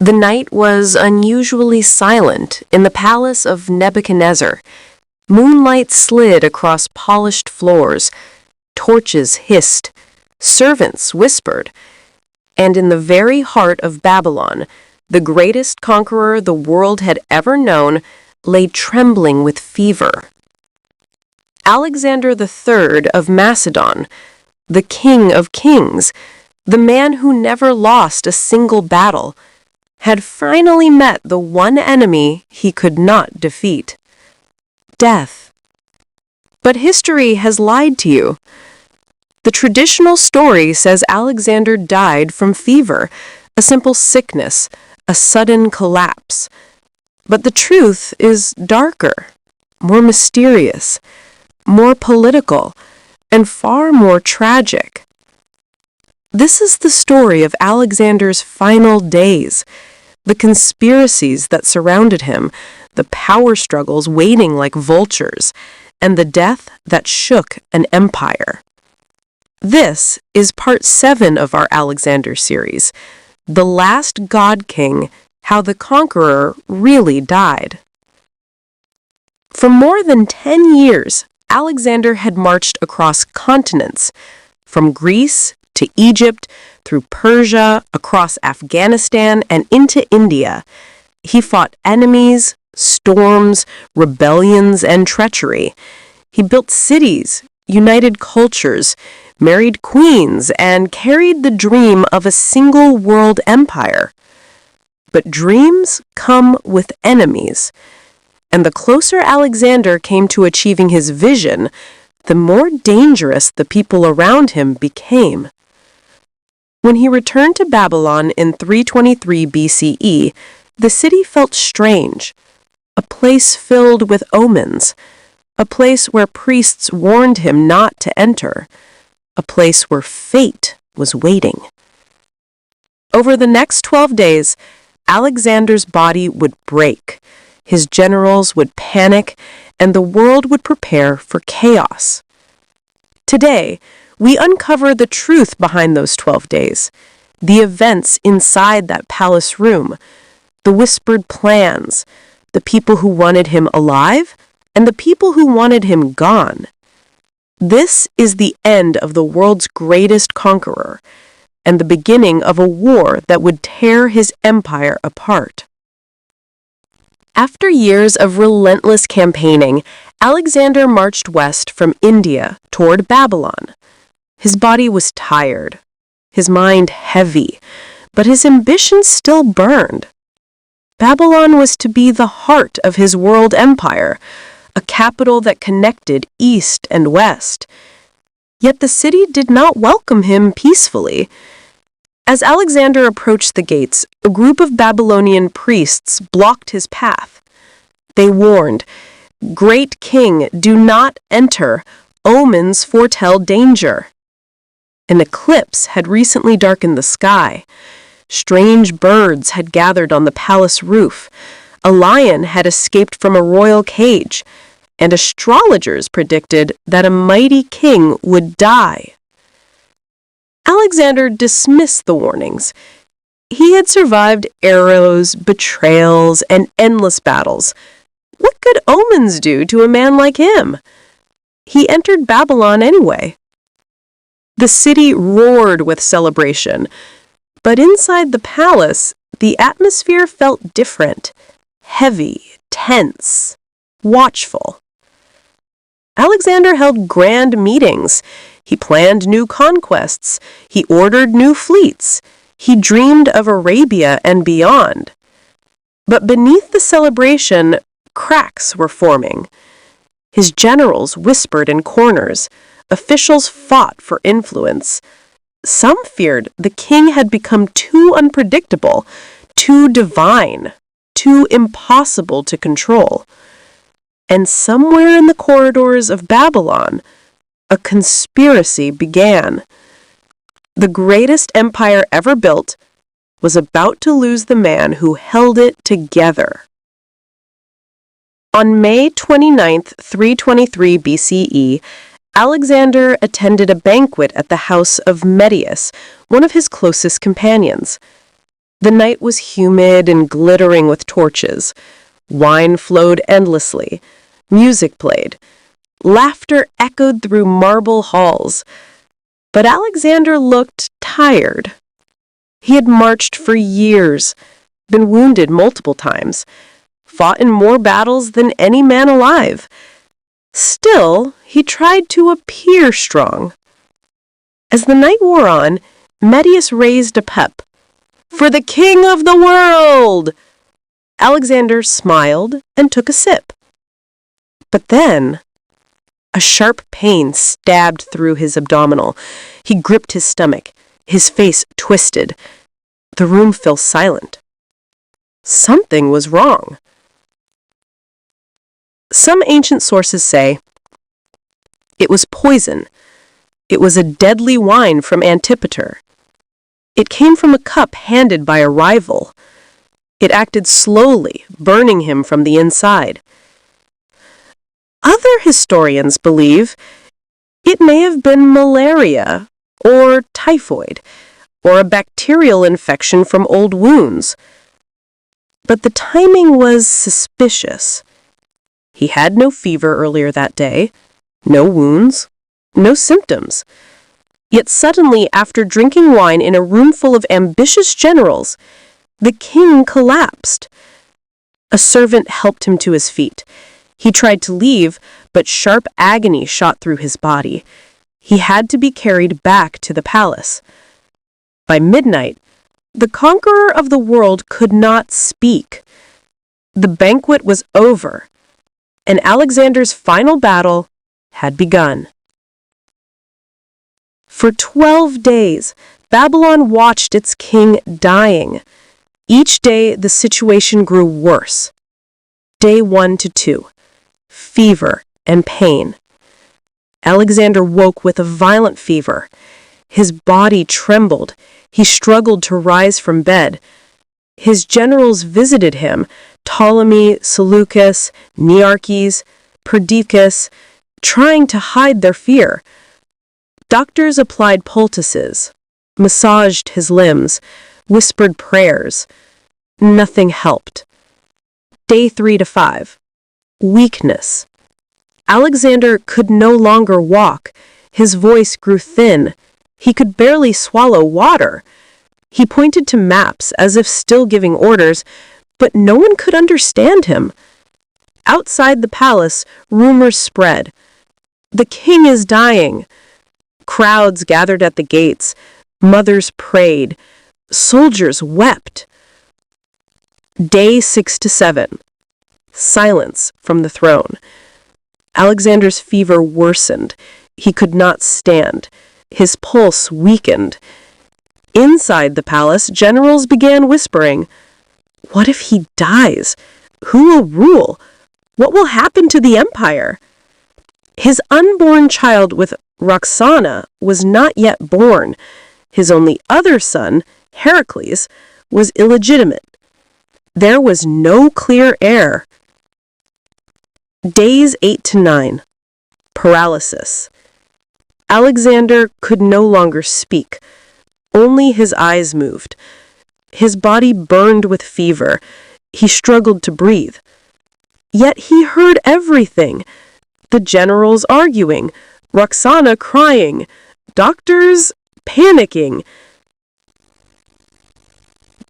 The night was unusually silent in the palace of Nebuchadnezzar. Moonlight slid across polished floors, torches hissed, servants whispered, and in the very heart of Babylon, the greatest conqueror the world had ever known lay trembling with fever. Alexander III of Macedon, the King of Kings, the man who never lost a single battle, had finally met the one enemy he could not defeat: death. But history has lied to you. The traditional story says Alexander died from fever, a simple sickness, a sudden collapse. But the truth is darker, more mysterious, more political, and far more tragic. This is the story of Alexander's final days, the conspiracies that surrounded him, the power struggles waiting like vultures, and the death that shook an empire. This is part 7 of our Alexander series, The Last God King: How the Conqueror Really Died. For more than 10 years, Alexander had marched across continents, from Greece to Egypt, through Persia, across Afghanistan, and into India. He fought enemies, storms, rebellions, and treachery. He built cities, united cultures, married queens, and carried the dream of a single world empire. But dreams come with enemies, and the closer Alexander came to achieving his vision, the more dangerous the people around him became. When he returned to Babylon in 323 BCE, the city felt strange, a place filled with omens, a place where priests warned him not to enter, a place where fate was waiting. Over the next 12 days, Alexander's body would break, his generals would panic, and the world would prepare for chaos. Today, we uncover the truth behind those 12 days, the events inside that palace room, the whispered plans, the people who wanted him alive, and the people who wanted him gone. This is the end of the world's greatest conqueror, and the beginning of a war that would tear his empire apart. After years of relentless campaigning, Alexander marched west from India toward Babylon. His body was tired, his mind heavy, but his ambition still burned. Babylon was to be the heart of his world empire, a capital that connected east and west. Yet the city did not welcome him peacefully. As Alexander approached the gates, a group of Babylonian priests blocked his path. They warned, "Great king, do not enter. Omens foretell danger." An eclipse had recently darkened the sky. Strange birds had gathered on the palace roof. A lion had escaped from a royal cage, and astrologers predicted that a mighty king would die. Alexander dismissed the warnings. He had survived arrows, betrayals, and endless battles. What could omens do to a man like him? He entered Babylon anyway. The city roared with celebration, but inside the palace, the atmosphere felt different, heavy, tense, watchful. Alexander held grand meetings. He planned new conquests. He ordered new fleets. He dreamed of Arabia and beyond. But beneath the celebration, cracks were forming. His generals whispered in corners. Officials fought for influence. Some feared the king had become too unpredictable, too divine, too impossible to control. And somewhere in the corridors of Babylon, a conspiracy began. The greatest empire ever built was about to lose the man who held it together. On May 29, 323 BCE, Alexander attended a banquet at the house of Medius, one of his closest companions. The night was humid and glittering with torches. Wine flowed endlessly. Music played. Laughter echoed through marble halls. But Alexander looked tired. He had marched for years, been wounded multiple times, fought in more battles than any man alive. Still, he tried to appear strong. As the night wore on, Medius raised a pep. "For the king of the world!" Alexander smiled and took a sip. But then, a sharp pain stabbed through his abdominal. He gripped his stomach, his face twisted. The room fell silent. Something was wrong. Some ancient sources say it was poison. It was a deadly wine from Antipater. It came from a cup handed by a rival. It acted slowly, burning him from the inside. Other historians believe it may have been malaria or typhoid or a bacterial infection from old wounds. But the timing was suspicious. He had no fever earlier that day, no wounds, no symptoms. Yet suddenly, after drinking wine in a room full of ambitious generals, the king collapsed. A servant helped him to his feet. He tried to leave, but sharp agony shot through his body. He had to be carried back to the palace. By midnight, the conqueror of the world could not speak. The banquet was over, and Alexander's final battle had begun. For 12 days, Babylon watched its king dying. Each day, the situation grew worse. Day 1 to 2, fever and pain. Alexander woke with a violent fever. His body trembled. He struggled to rise from bed. His generals visited him, Ptolemy, Seleucus, Nearches, Perdiccas, trying to hide their fear. Doctors applied poultices, massaged his limbs, whispered prayers. Nothing helped. Day 3 to 5. Weakness. Alexander could no longer walk. His voice grew thin. He could barely swallow water. He pointed to maps as if still giving orders, but no one could understand him. Outside the palace, rumors spread. The king is dying. Crowds gathered at the gates. Mothers prayed. Soldiers wept. Day 6 to 7. Silence from the throne. Alexander's fever worsened. He could not stand. His pulse weakened. Inside the palace, generals began whispering, "What if he dies? Who will rule? What will happen to the empire?" His unborn child with Roxana was not yet born. His only other son, Heracles, was illegitimate. There was no clear heir. Days 8 to 9. Paralysis. Alexander could no longer speak. Only his eyes moved. His body burned with fever. He struggled to breathe. Yet he heard everything. The generals arguing, Roxana crying, doctors panicking.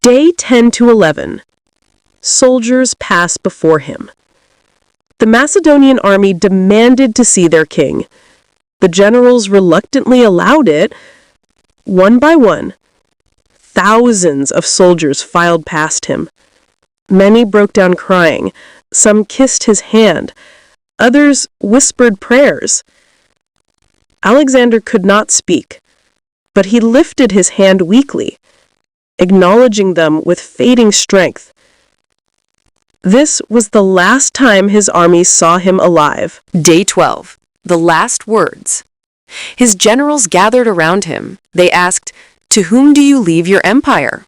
Day 10 to 11. Soldiers pass before him. The Macedonian army demanded to see their king. The generals reluctantly allowed it. One by one, thousands of soldiers filed past him. Many broke down crying. Some kissed his hand. Others whispered prayers. Alexander could not speak, but he lifted his hand weakly, acknowledging them with fading strength. This was the last time his army saw him alive. Day 12. The last words. His generals gathered around him. They asked, "To whom do you leave your empire?"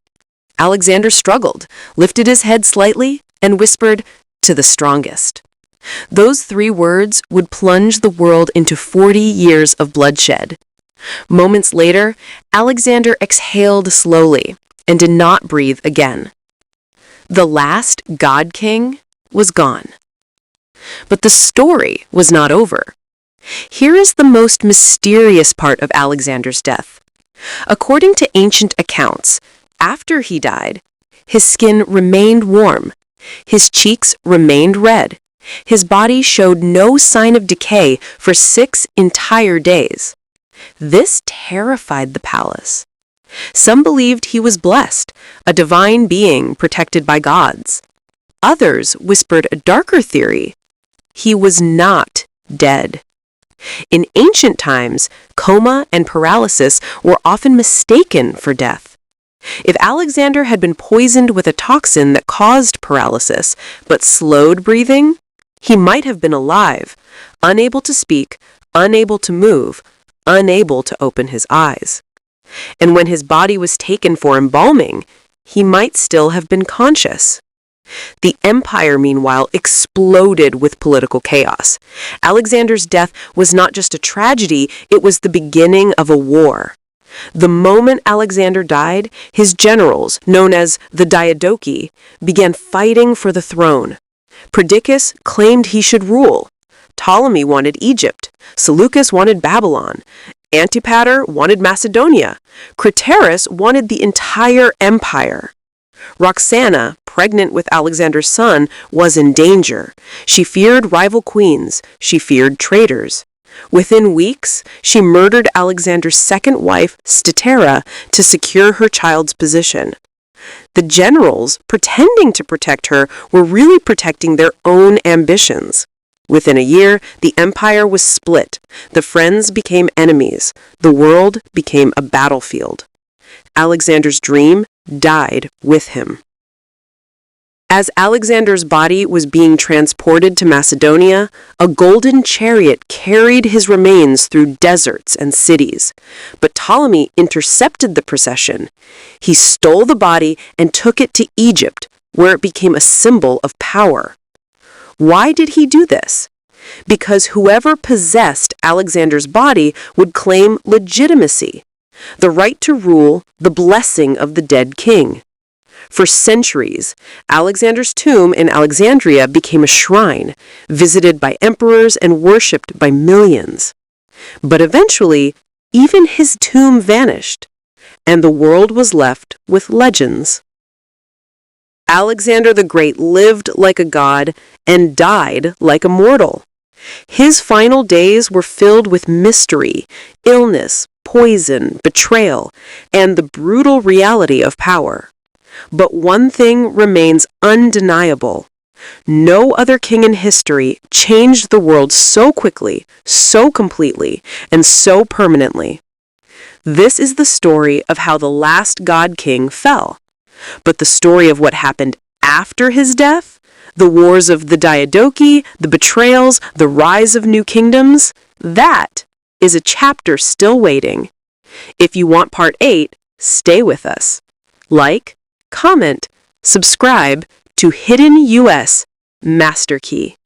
Alexander struggled, lifted his head slightly, and whispered, "To the strongest." Those 3 words would plunge the world into 40 years of bloodshed. Moments later, Alexander exhaled slowly. and did not breathe again. The last God King was gone. But the story was not over. Here is the most mysterious part of Alexander's death. According to ancient accounts, after he died, his skin remained warm, his cheeks remained red, his body showed no sign of decay for 6 entire days. This terrified the palace. Some believed he was blessed, a divine being protected by gods. Others whispered a darker theory. He was not dead. In ancient times, coma and paralysis were often mistaken for death. If Alexander had been poisoned with a toxin that caused paralysis, but slowed breathing, he might have been alive, unable to speak, unable to move, unable to open his eyes. And when his body was taken for embalming, he might still have been conscious. The empire, meanwhile, exploded with political chaos. Alexander's death was not just a tragedy, it was the beginning of a war. The moment Alexander died, his generals, known as the Diadochi, began fighting for the throne. Perdiccas claimed he should rule. Ptolemy wanted Egypt. Seleucus wanted Babylon. Antipater wanted Macedonia. Craterus wanted the entire empire. Roxana, pregnant with Alexander's son, was in danger. She feared rival queens. She feared traitors. Within weeks, she murdered Alexander's second wife, Statera, to secure her child's position. The generals, pretending to protect her, were really protecting their own ambitions. Within a year, the empire was split. The friends became enemies. The world became a battlefield. Alexander's dream died with him. As Alexander's body was being transported to Macedonia, a golden chariot carried his remains through deserts and cities. But Ptolemy intercepted the procession. He stole the body and took it to Egypt, where it became a symbol of power. Why did he do this? Because whoever possessed Alexander's body would claim legitimacy, the right to rule, the blessing of the dead king. For centuries, Alexander's tomb in Alexandria became a shrine, visited by emperors and worshipped by millions. But eventually, even his tomb vanished, and the world was left with legends. Alexander the Great lived like a god and died like a mortal. His final days were filled with mystery, illness, poison, betrayal, and the brutal reality of power. But one thing remains undeniable. No other king in history changed the world so quickly, so completely, and so permanently. This is the story of how the last God King fell. But the story of what happened after his death, the wars of the Diadochi, the betrayals, the rise of new kingdoms, that is a chapter still waiting. If you want part 8, stay with us. Like, comment, subscribe to Hidden US Master Key.